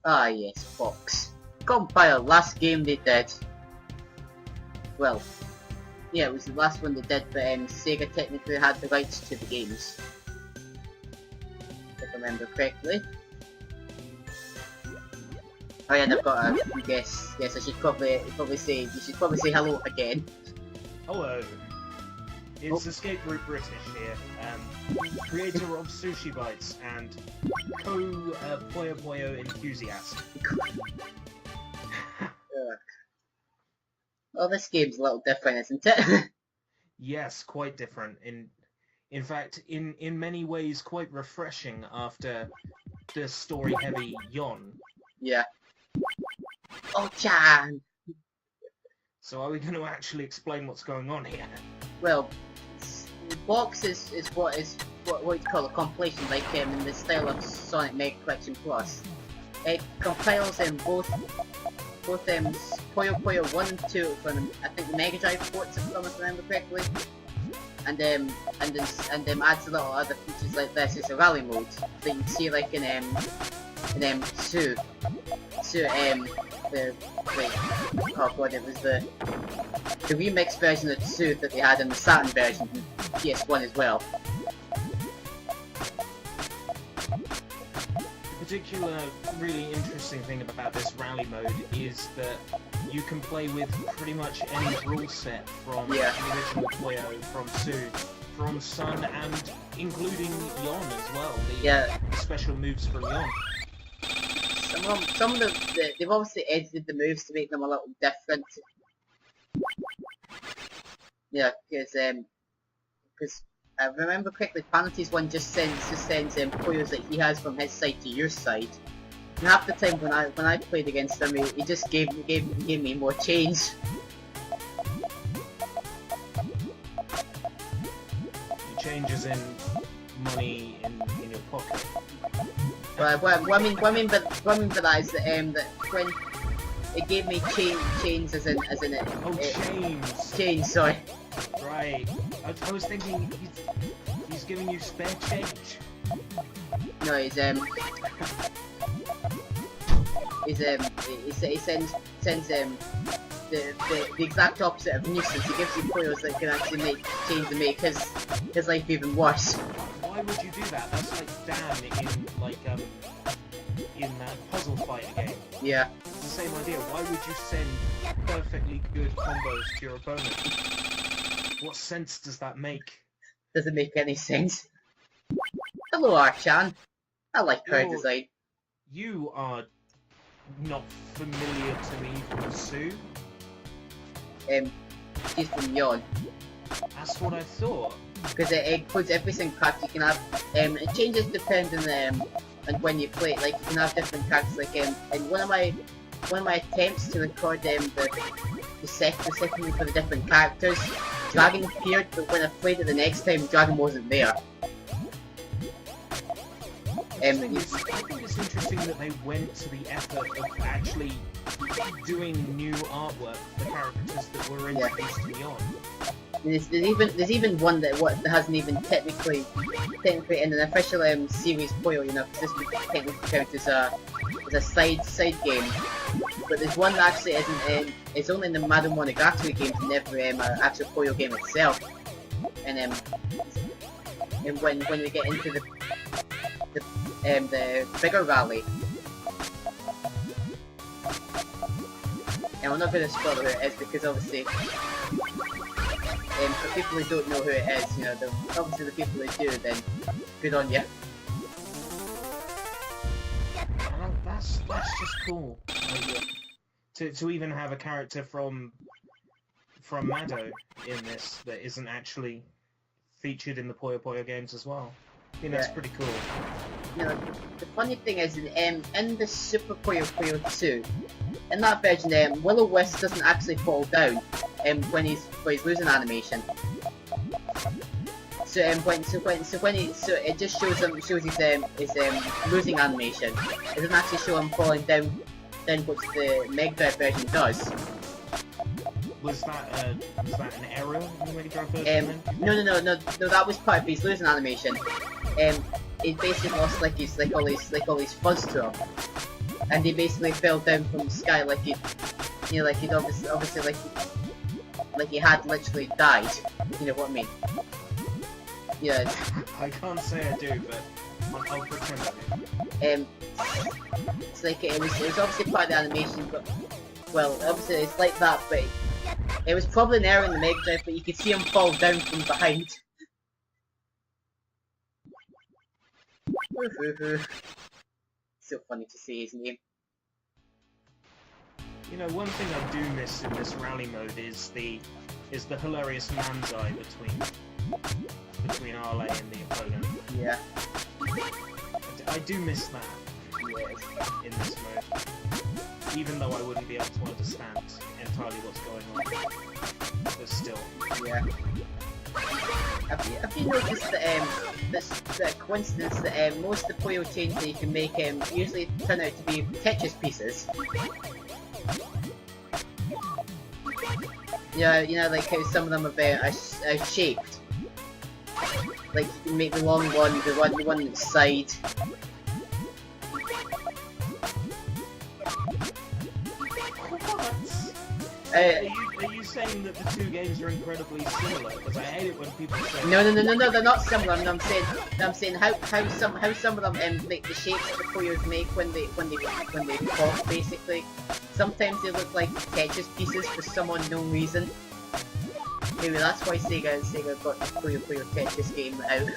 Ah yes, Fox. Compile, last game they did. Well, yeah, it was the last one they did, but Sega technically had the rights to the games. If I remember correctly. Oh yeah, and I've got a guess. Yes, I should probably say, you should probably say hello again. Hello. It's Escape Route British here, creator of Sushi Bites and Puyo Puyo enthusiast. Oh, this game's a little different, isn't it? Yes, quite different. In fact, in many ways, quite refreshing after the story-heavy Yon. Yeah. Oh, Chan! So are we going to actually explain what's going on here? Well, the box is what you call a compilation, like in the style of Sonic Mega Collection Plus. It compiles both Puyo Puyo 1 and 2 from, I think, the Mega Drive ports, if I remember correctly, and adds a lot of other features like this. It's a rally mode that you can see like in 2, oh god, it was the remix version of 2 that they had in the Saturn version, PS1 as well. The particular really interesting thing about this rally mode is that you can play with pretty much any rule set from the original Puyo, from Sue, from Sun, and including Yon as well, the special moves from Yon. Some of they've obviously edited the moves to make them a little different. Yeah, because I remember correctly, Panity's one just sends Puyos that he has from his side to your side. And half the time when I played against him, he just gave me more change. Changes in money in your pocket. What I mean by that is that when it gave me chains as in chains. Chains, sorry. Right. I was thinking he's giving you spare change. No, he sends the exact opposite of nuisance. He gives you Puyos that can actually make change and make his life even worse. Why would you do that? That's like Dan in that puzzle fighter game. Yeah. It's the same idea. Why would you send perfectly good combos to your opponent? What sense does that make? Doesn't make any sense. Hello, Archan. I like her design. You are not familiar to me from Sue. She's from Yon. That's what I thought. Because it includes every single character you can have. It changes depending on when you play. Like, you can have different characters. Like, in one of my attempts to record the second for the different characters, Dragon appeared, but when I played it the next time, Dragon wasn't there. I think it's interesting that they went to the effort of actually doing new artwork for the characters that were introduced to Yon. There's even one that hasn't even technically in an official series Puyo, you know, because this would technically count as a side game. But there's one that actually isn't it's only in the Madden Monogatari games, never actual Puyo game itself. And when we get into the bigger rally, and we're not going to spoil who it is because obviously, for people who don't know who it is, you know, obviously the people who do, then good on you. That's just cool. Like, to even have a character from Mado in this that isn't actually featured in the Puyo Puyo games as well. I think that's pretty cool. You know, the funny thing is, in the Super Puyo Puyo 2, in that version, Will-O-Wisp doesn't actually fall down when he's losing animation. So it just shows his losing animation. It doesn't actually show him falling down, which the Mega Drive version does. Was that an error in the Mega Drive version? No, that was part of his losing animation. He basically lost all his fuzz to him. and he basically fell down from the sky like he, you know, like he'd obviously like he had literally died. You know what I mean? Yeah. I can't say I do, but I'll pretend I do. It's like it was obviously part of the animation, but well, obviously it's like that, but it was probably an error in the Mega Drive, but you could see him fall down from behind. So funny to see his name. You know, one thing I do miss in this rally mode is the hilarious man's eye between Arle and the opponent. Yeah. I do miss that. Yes. In this mode. Even though I wouldn't be able to understand entirely what's going on. But still. Yeah. Have you noticed that the coincidence that most of the puyo chains that you can make usually turn out to be Tetris pieces? Yeah, you know, like how some of them are shaped. Like you can make the long one, the one on the side. Are you saying that the two games are incredibly similar? Because I hate it when people say. No, they're not similar. I'm saying how some of them make the shapes that the players make when they pop, basically. Sometimes they look like Tetris pieces for some unknown reason. Maybe that's why Sega got the Puyo Tetris game out.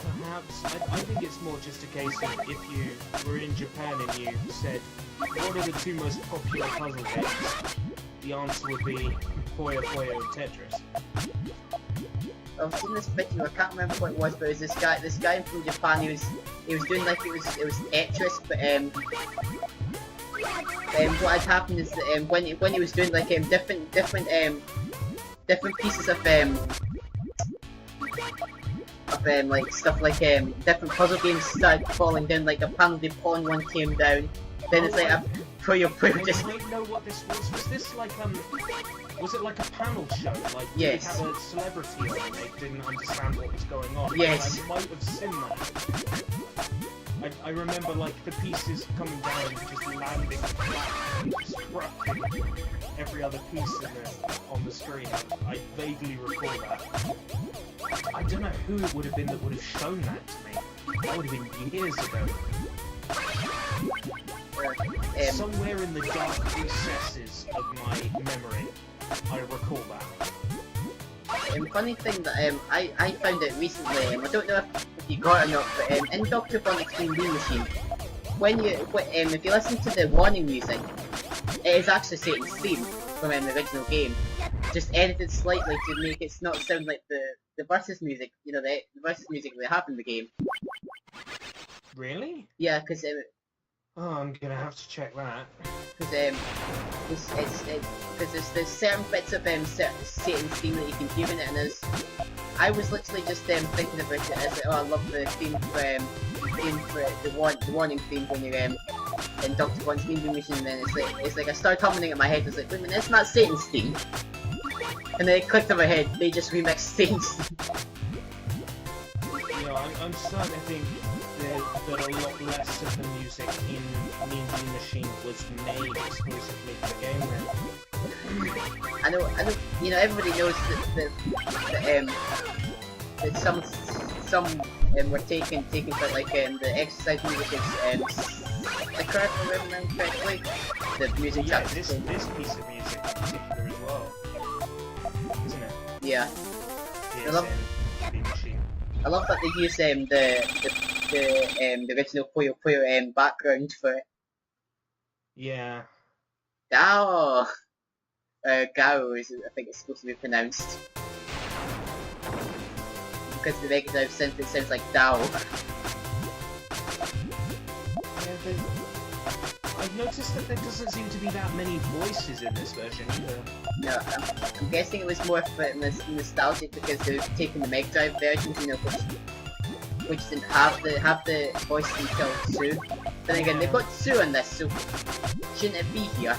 Perhaps. I think it's more just a case of if you were in Japan and you said, what are the two most popular puzzle games? The answer would be Puyo and Tetris. I've seen this video, I can't remember what it was, but it was this guy from Japan, he was doing like it was Tetris, but what had happened is that when he was doing like different pieces of like stuff like different puzzle games started falling down, like apparently the pawn one came down, then it's like a Puyo just... I don't know what this was. Was this like was it like a panel show? Like yes. They had a celebrity on and they didn't understand what was going on? Yes. I might have seen that. I remember like the pieces coming down and just landing flat and disrupting every other piece on the screen. I vaguely recall that. I don't know who it would have been that would have shown that to me. That would have been years ago. Somewhere in the dark recesses of my memory, I recall that. Funny thing that I found out recently, I don't know if you got it or not, but in Dr. Bonnick's Dream Machine, if you listen to the warning music, it is actually Satan's theme from the original game, just edited slightly to make it not sound like the versus music, you know, the versus music they have in the game. Really? Yeah, because oh, I'm gonna have to check that. Because there's certain bits of Satan's theme that you can hear in it, and I was literally just thinking about it as I love the theme for the warning theme when you're in Dr. Bon's Dream Machine, and then it's like I started humming it in my head. I was like, wait a minute, it's not Satan's theme. And then it clicked in my head. They just remixed Satan's theme. You know, I'm starting to think that a lot less of the music in Mean Bean Machine was made exclusively for the game then. I know, you know, everybody knows that some were taken for like the exercise music is the correct, if I remember correctly, the music. Yeah, this piece of music in particular as well, isn't it? Yeah. Yes, I love that they use the original Puyo background for it. Yeah. Gao! Gao is, I think it's supposed to be pronounced. Because the Mega Drive synth, it sounds like Dao. Yeah, I've noticed that there doesn't seem to be that many voices in this version either. No, I'm guessing it was more for nostalgic because they've taken the Mega Drive versions, you know, which didn't have the voice until 2. But then again, they've got 2 on this, so shouldn't it be here?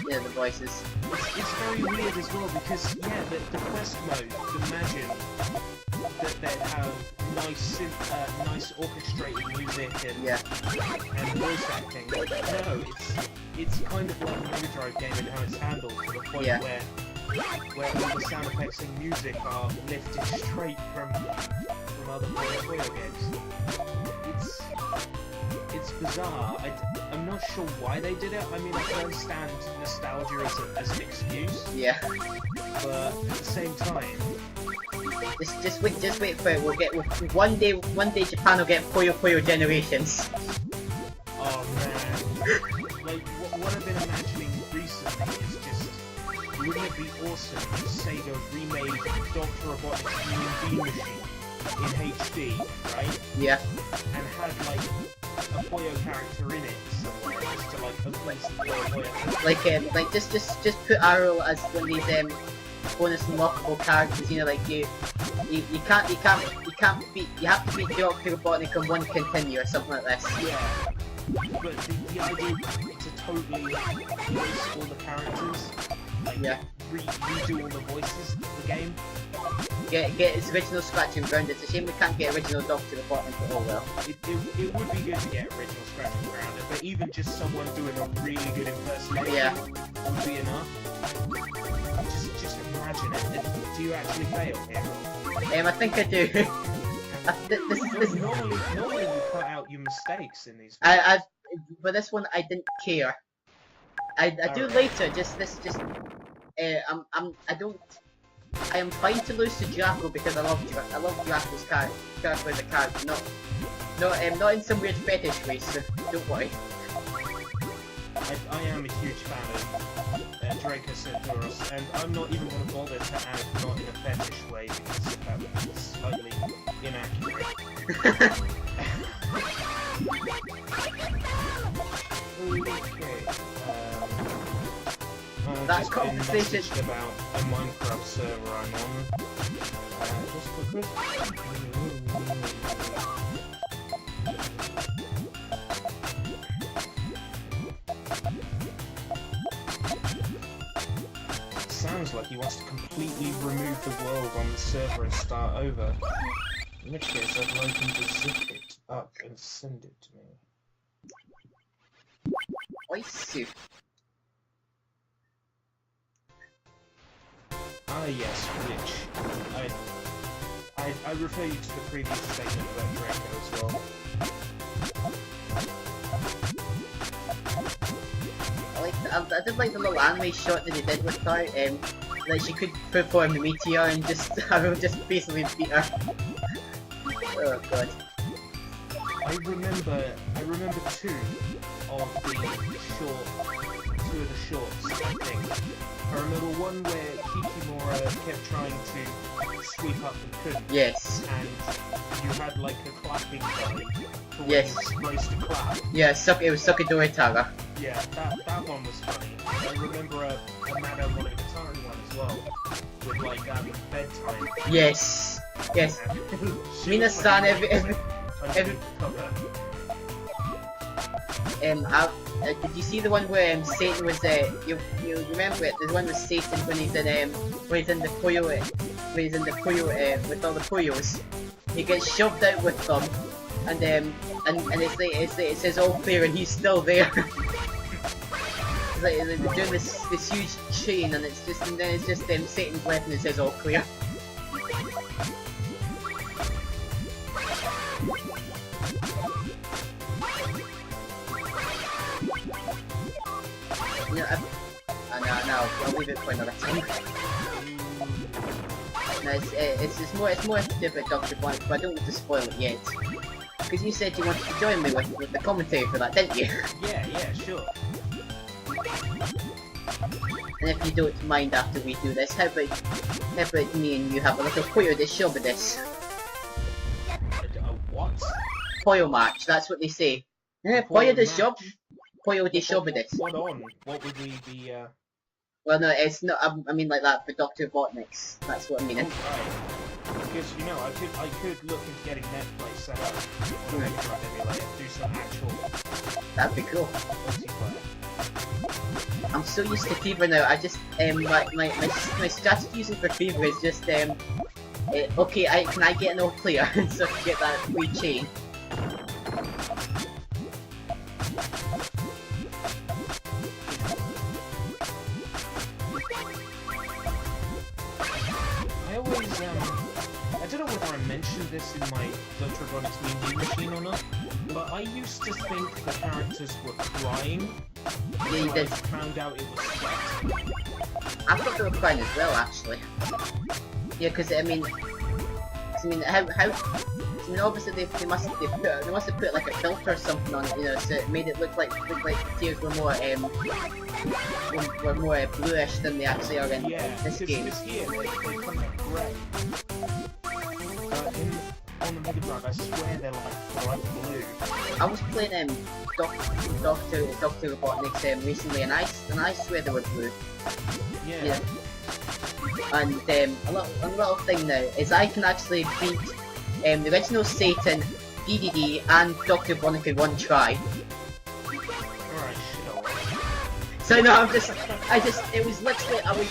You know, the voices. It's very weird as well because, yeah, the quest mode, imagine that they'd have nice orchestrated music and Yeah. and voice acting. No, it's kind of like a Mega Drive game and how it's handled to the point Yeah. where all the sound effects and music are lifted straight from other Puyo games. It's bizarre. I'm not sure why they did it. I mean, I can understand nostalgia as an excuse. Yeah. But at the same time, Just wait for it. One day Japan will get Puyo Generations. oh man, like what I've been imagining recently is just, wouldn't it be awesome if Sega remade Dr. Robotnik's Human Being Machine in HD, right? Yeah. And had like a Puyo character in it somewhere, just to like appease the Puyo. Like just put Arrow as one of these bonus unlockable characters. You know, like you can't beat. You have to beat Dr. Robotnik on one continue or something like this. Yeah. But the idea to totally voice all the characters, like Yeah. redo all the voices of the game. Get its original scratch and ground. It's a shame we can't get original Dr. Robotnik, but oh well. It would be good to get original scratch and ground, but even just someone doing a really good impersonation would be enough. Just imagine it. Do you actually fail here? I think I do. Normally you cut out your mistakes in these. For this one I didn't care. I do Alright. later. I am fine to lose to Draco because I love Draco's character as a character, not in some weird fetish way. So don't worry. I am a huge fan of Draco Centauros, and I'm not even going to bother to add not in a fetish way because that would be slightly inaccurate. Okay. That just conversation- been messaged about a Minecraft server I'm on. Just quickly. Sounds like he wants to completely remove the world on the server and start over. In which case, I'd like him to zip it up and send it to me. Oisu. Ah yes, which I refer you to the previous statement about Draco as well. I did like the little anime shot that he did with her. Like she could perform the meteor and just basically beat her. Oh god. I remember two of the shorts, I think. I remember one where Kikimura kept trying to sweep up and couldn't. Yes. And you had like a clapping guy for when Yes. you were supposed to clap. Yeah, it was Sakadori Tara. Yeah, that one was funny. I remember a Mano Monogatari one as well, with like bedtime. Yes. Yes. She Mina-san, was, like, every underneath the cover. did you see the one where Satan was you remember it? The one with Satan when he's in the Puyo with all the Puyos. He gets shoved out with them, and it says all clear and he's still there. It's like they're doing this huge chain and it's just Satan's left and it says all clear. No, I'll leave it for another time. No, it's more to do with Dr. Blank, but I don't want to spoil it yet. Because you said you wanted to join me with the commentary for that, didn't you? Yeah, sure. And if you don't mind after we do this, how about me and you have a little Puyo de show with this? What? Puyo match, that's what they say. Puyo de show? Puyo de show with this. What on? What would we be, Well, no, it's not. I mean like that for Dr. Robotnik's. That's what I mean. Oh, right. Because, you know, I could look into getting Netflix set up on Mega Drive emulator, do some actual That'd be cool. multiplayer. I'm so used to Fever now. I just my strategy using for Fever is just Okay, can I get an all clear so I can get that free chain? I don't know whether I mentioned this in my Dr. Robotnik's Mean Machine or not, but I used to think the characters were crying. Yeah, you did. I found out it was sweat. I thought they were crying as well, actually. Yeah, because I mean, obviously they must have put like a filter or something on it, you know, so it made it look like the tears were more bluish than they actually are in this game. Because here they come out grey. On the Mega Drive, I swear they're like bright blue. I was playing Dr. Robotnik's recently, and I swear they were blue. Yeah. And a little thing now is I can actually beat the original Satan, DDD, and Dr. Robotnik in one try. Alright, So no, it was literally I was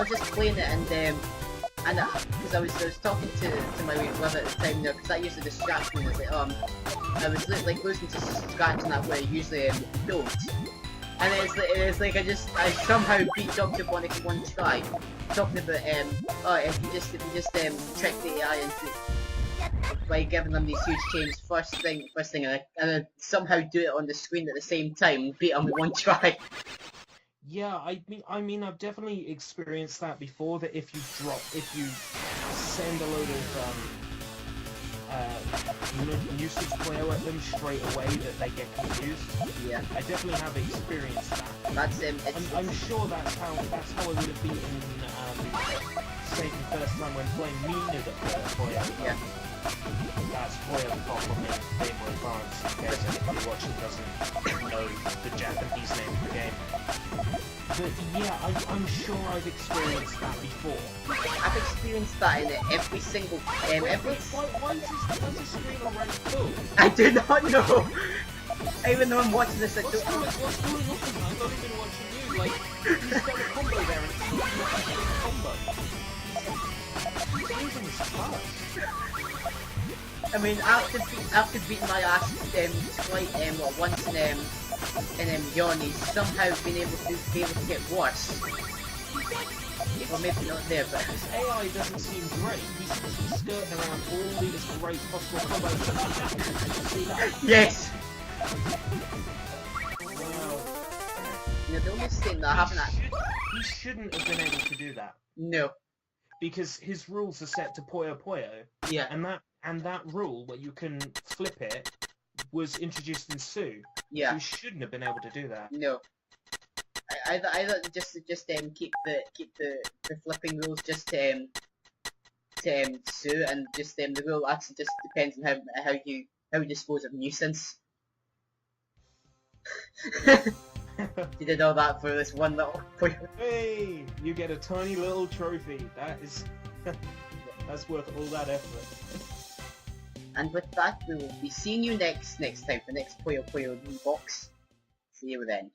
just playing it and because I was talking to my wee brother at the time, you know, because that used to distract me. I was like losing to scratching that way I usually don't. And it's like I somehow beat Dr. Robotnik in one try. Talking about if you just trick the AI into by giving them these huge chains first thing, and I somehow do it on the screen at the same time, beat them with one try. Yeah, I mean, I've definitely experienced that before. That if you send a load of usage puyo at them straight away, that they get confused. Yeah, I definitely have experienced that. That's I'm sure that's how I would have been say the first time when playing Mina the puyo. Yeah. That's puyo the problem in Game Boy Advance, in case anybody watching doesn't know the Japanese name of the game. But yeah, I'm sure I've experienced that before. I've experienced that in every single Why is this screen already full? I do not know. Even though I'm watching this, I don't know. What's going on? I'm not even watching you. Like, he's got a combo there, and he's not even a combo. He's using his cards. I mean, after beating my ass once in Yoni, somehow been able to get worse. Well, maybe not there, but his AI doesn't seem great. He seems to be skirting around all these great possible combos. See that? Yes. Wow. You know, the only thing that I haven't. He shouldn't have been able to do that. No. Because his rules are set to Puyo Puyo. Yeah. And that rule where you can flip it was introduced in Sue. Yeah. So he shouldn't have been able to do that. No. I just keep the flipping rules just to Sue, and just the rule actually just depends on how you dispose of nuisance. You did all that for this one little. Hey, you get a tiny little trophy. That is that's worth all that effort. And with that, we will be seeing you next time for the next Puyo Puyo box. See you then.